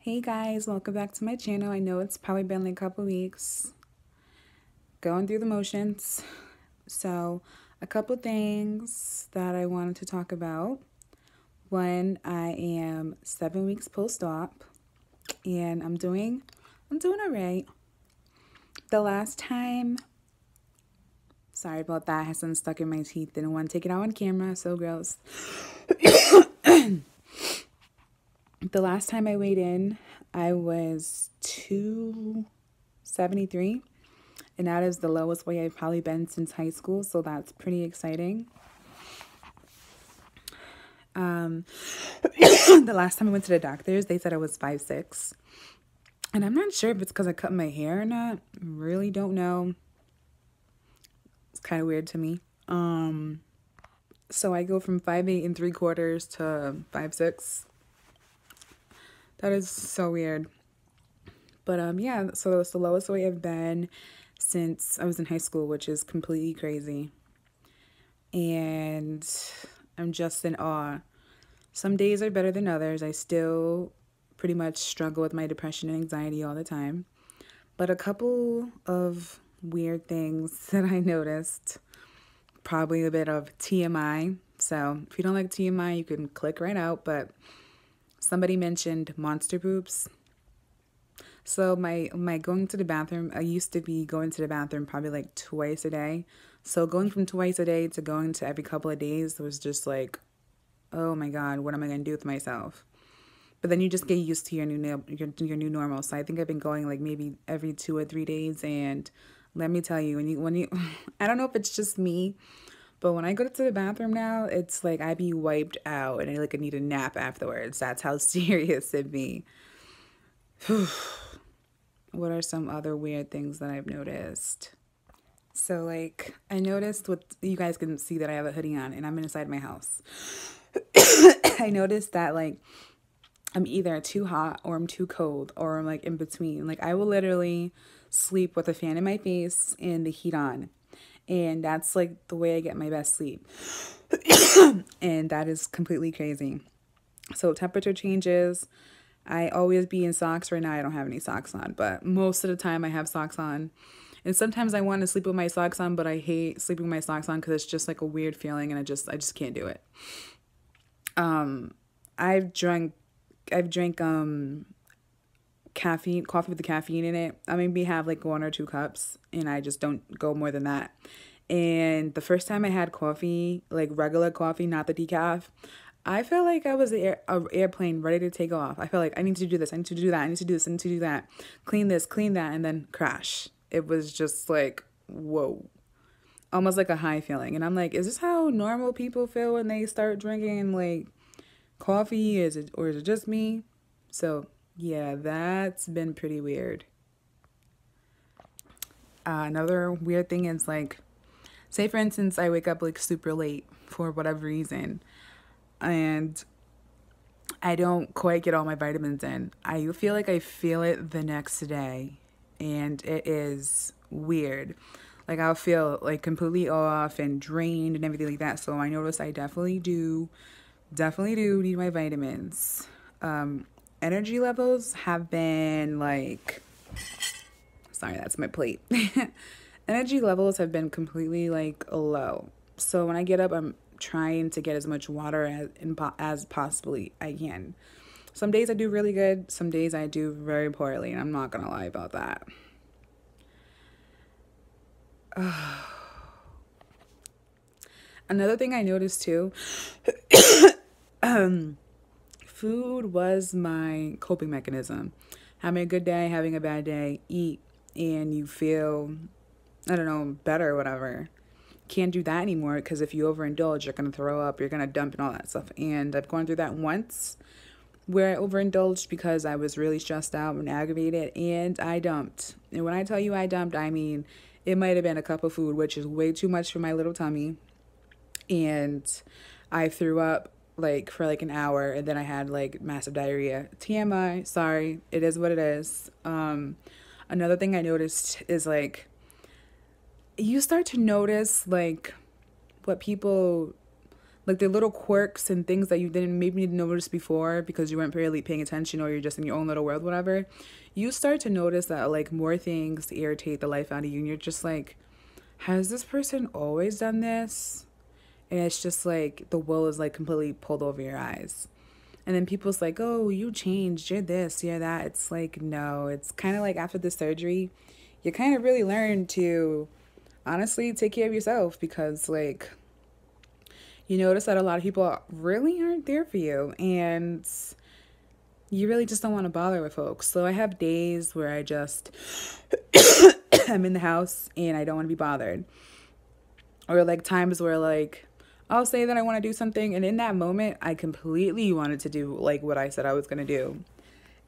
Hey guys, welcome back to my channel. I know it's probably been like a couple weeks going through the motions. So, a couple things that I wanted to talk about. One, I am 7 weeks post-op and I'm doing all right. The last time, sorry about that, I had something stuck in my teeth. Didn't want to take it out on camera, so gross. The last time I weighed in, I was 273, and that is the lowest weight I've probably been since high school, so that's pretty exciting. The last time I went to the doctors, they said I was 5'6", and I'm not sure if it's because I cut my hair or not. Really don't know. It's kind of weird to me. So I go from 5'8 3/4" to 5'6". That is so weird. But yeah, so it's the lowest weight I've been since I was in high school, which is completely crazy. And I'm just in awe. Some days are better than others. I still pretty much struggle with my depression and anxiety all the time. But a couple of weird things that I noticed, probably a bit of TMI. So if you don't like TMI, you can click right out. But somebody mentioned monster boobs. So my going to the bathroom, I used to be going to the bathroom probably like twice a day. So going from twice a day to going to every couple of days was just like, oh my God, what am I going to do with myself? But then you just get used to your new normal. So I think I've been going like maybe every 2 or 3 days, and let me tell you, when you I don't know if it's just me, but when I go to the bathroom now, it's like I be wiped out and I need a nap afterwards. That's how serious it be. What are some other weird things that I've noticed? So I noticed you guys can see that I have a hoodie on and I'm inside my house. I noticed that I'm either too hot or I'm too cold or I'm in between. I will literally sleep with a fan in my face and the heat on. And that's the way I get my best sleep. And that is completely crazy. So temperature changes. I always be in socks. Right now I don't have any socks on, but most of the time I have socks on. And sometimes I want to sleep with my socks on, but I hate sleeping with my socks on because it's just a weird feeling and I just can't do it. I've drank caffeine, coffee with the caffeine in it. I maybe have 1 or 2 cups and I just don't go more than that. And the first time I had coffee, regular coffee, not the decaf, I felt like I was an airplane ready to take off. I felt like I need to do this, I need to do that, I need to do this, I need to do that, clean this, clean that, and then crash. It was just whoa, almost like a high feeling. And I'm like, is this how normal people feel when they start drinking coffee? Is it just me? So yeah, that's been pretty weird. Another weird thing is say for instance, I wake up super late for whatever reason, and I don't quite get all my vitamins in. I feel like I feel it the next day, and it is weird. I'll feel completely off and drained and everything like that. So I notice I definitely do need my vitamins. Energy levels have been sorry, that's my plate. Energy levels have been completely low. So when I get up, I'm trying to get as much water as possibly I can. Some days I do really good. Some days I do very poorly, and I'm not gonna lie about that. Another thing I noticed too, food was my coping mechanism. Having a good day, having a bad day, eat, and you feel, I don't know, better or whatever. Can't do that anymore because if you overindulge, you're going to throw up, you're going to dump and all that stuff. And I've gone through that once where I overindulged because I was really stressed out and aggravated, and I dumped. And when I tell you I dumped, I mean it might have been a cup of food, which is way too much for my little tummy. And I threw up for an hour, and then I had massive diarrhea. TMI, sorry, it is what it is. Another thing I noticed is you start to notice what people like the little quirks and things that you didn't maybe notice before because you weren't really paying attention or you're just in your own little world, whatever. You start to notice that like more things irritate the life out of you, and you're just like, has this person always done this? And it's just like the wool is like completely pulled over your eyes. And then people's like, oh, you changed, you're this, you're that. It's like, no, it's kind of like after the surgery, you kind of really learn to honestly take care of yourself, because like you notice that a lot of people really aren't there for you, and you really just don't want to bother with folks. So I have days where I just I'm in the house and I don't want to be bothered. Or like times where like I'll say that I want to do something, and in that moment I completely wanted to do like what I said I was going to do.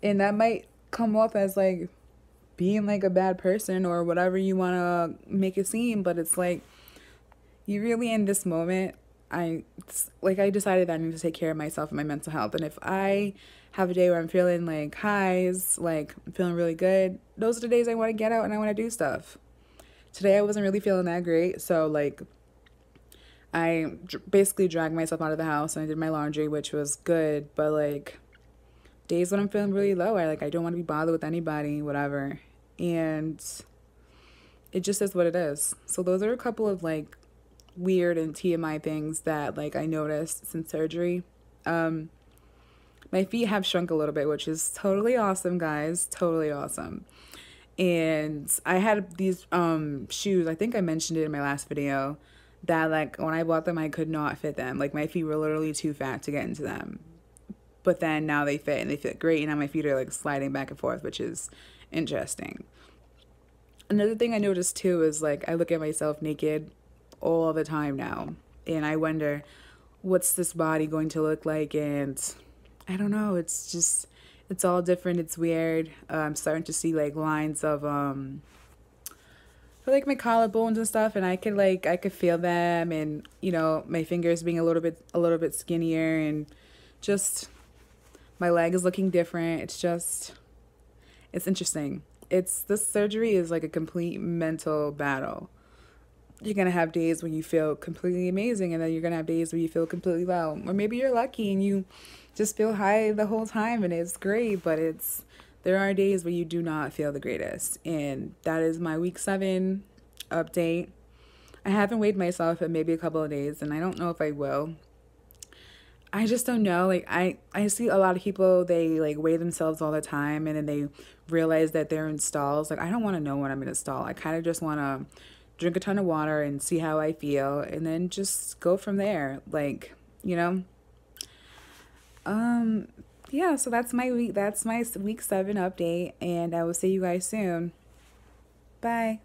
And that might come off as like being like a bad person or whatever you want to make it seem, but it's like you really in this moment, I decided that I need to take care of myself and my mental health. And if I have a day where I'm feeling like highs, like I'm feeling really good, those are the days I want to get out and I want to do stuff. Today I wasn't really feeling that great, so like basically dragged myself out of the house and I did my laundry, which was good. But like days when I'm feeling really low, I don't want to be bothered with anybody, whatever. And it just is what it is. So those are a couple of like weird and TMI things that like I noticed since surgery. My feet have shrunk a little bit, which is totally awesome, guys. Totally awesome. And I had these shoes, I think I mentioned it in my last video, that like when I bought them I could not fit them. Like my feet were literally too fat to get into them. But then now they fit and they fit great, and now my feet are like sliding back and forth, which is interesting. Another thing I noticed too is like I look at myself naked all the time now, and I wonder what's this body going to look like, and I don't know, it's all different, it's weird. I'm starting to see like lines of for like my collarbones and stuff, and I could feel them, and you know, my fingers being a little bit skinnier, and just my leg is looking different. It's interesting. This surgery is like a complete mental battle. You're going to have days when you feel completely amazing, and then you're going to have days where you feel completely low. Or maybe you're lucky and you just feel high the whole time and it's great, but there are days where you do not feel the greatest. And that is my week 7 update. I haven't weighed myself in maybe a couple of days, and I don't know if I will. I just don't know. Like I see a lot of people, they like weigh themselves all the time and then they realize that they're in stalls. Like I don't want to know when I'm in a stall. I kind of just want to drink a ton of water and see how I feel and then just go from there. Like, you know. Yeah, so that's my week 7 update, and I will see you guys soon. Bye.